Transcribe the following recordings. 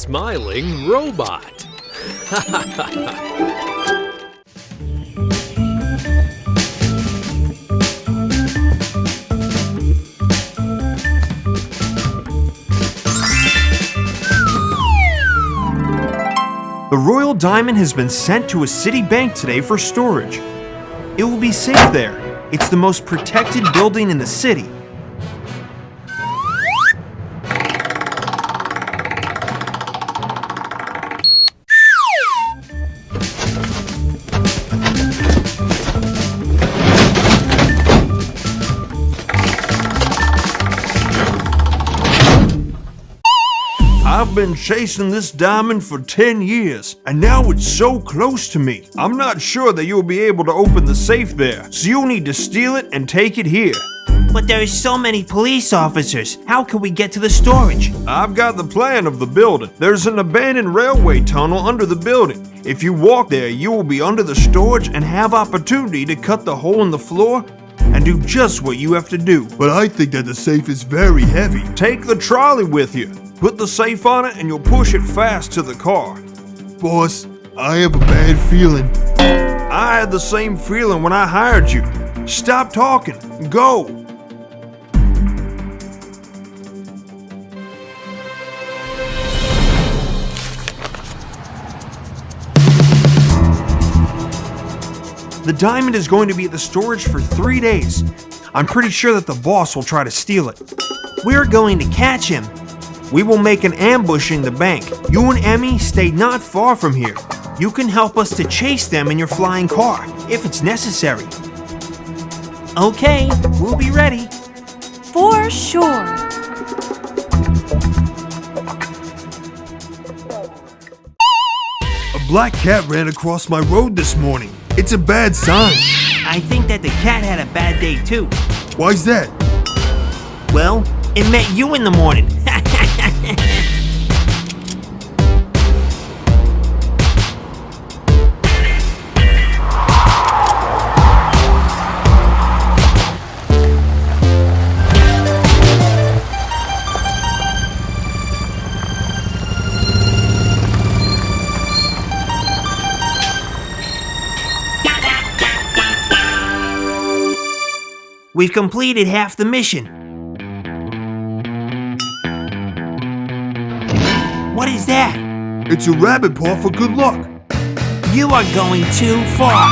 smiling robot. The Royal Diamond has been sent to a city bank today for storage. It will be safe there. It's the most protected building in the city. I've been chasing this diamond for 10 years, and now it's so close to me. I'm not sure that you'll be able to open the safe there, so you'll need to steal it and take it here. But there's so many police officers. How can we get to the storage? I've got the plan of the building. There's an abandoned railway tunnel under the building. If you walk there, you will be under the storage and have opportunity to cut the hole in the floor and do just what you have to do. But I think that the safe is very heavy. Take the trolley with you. Put the safe on it and you'll push it fast to the car. Boss, I have a bad feeling. I had the same feeling when I hired you. Stop talking. Go. The diamond is going to be at the storage for 3 days. I'm pretty sure that the boss will try to steal it. We're going to catch him. We will make an ambush in the bank. You and Emmy stay not far from here. You can help us to chase them in your flying car, if it's necessary. Okay, we'll be ready. For sure. A black cat ran across my road this morning. It's a bad sign. I think that the cat had a bad day too. Why's that? Well, it met you in the morning. We've completed half the mission. What is that? It's a rabbit paw for good luck. You are going too far.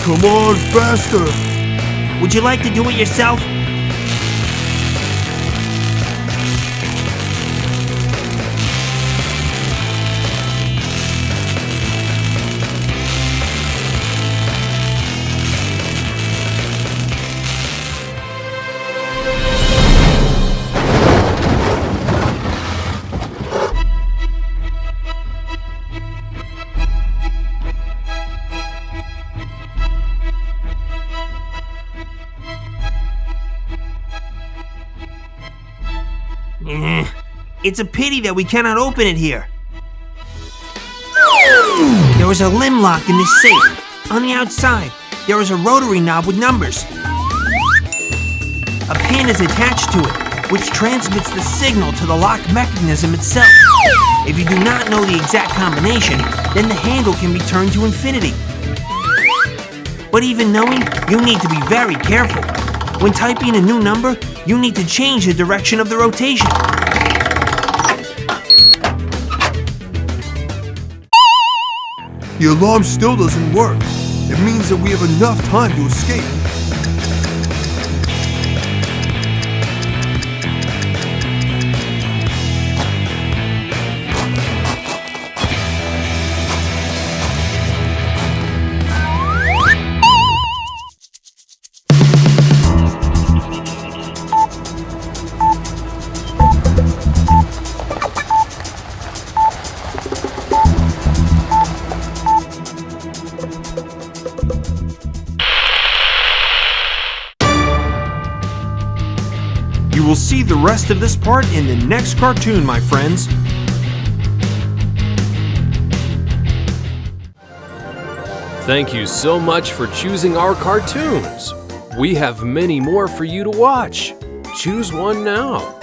Come on, faster. Would you like to do it yourself? It's a pity that we cannot open it here. There was a limb lock in this safe. On the outside, there is a rotary knob with numbers. A pin is attached to it, which transmits the signal to the lock mechanism itself. If you do not know the exact combination, then the handle can be turned to infinity. But even knowing, you need to be very careful. When typing a new number, you need to change the direction of the rotation. The alarm still doesn't work. It means that we have enough time to escape. You will see the rest of this part in the next cartoon, my friends. Thank you so much for choosing our cartoons. We have many more for you to watch. Choose one now.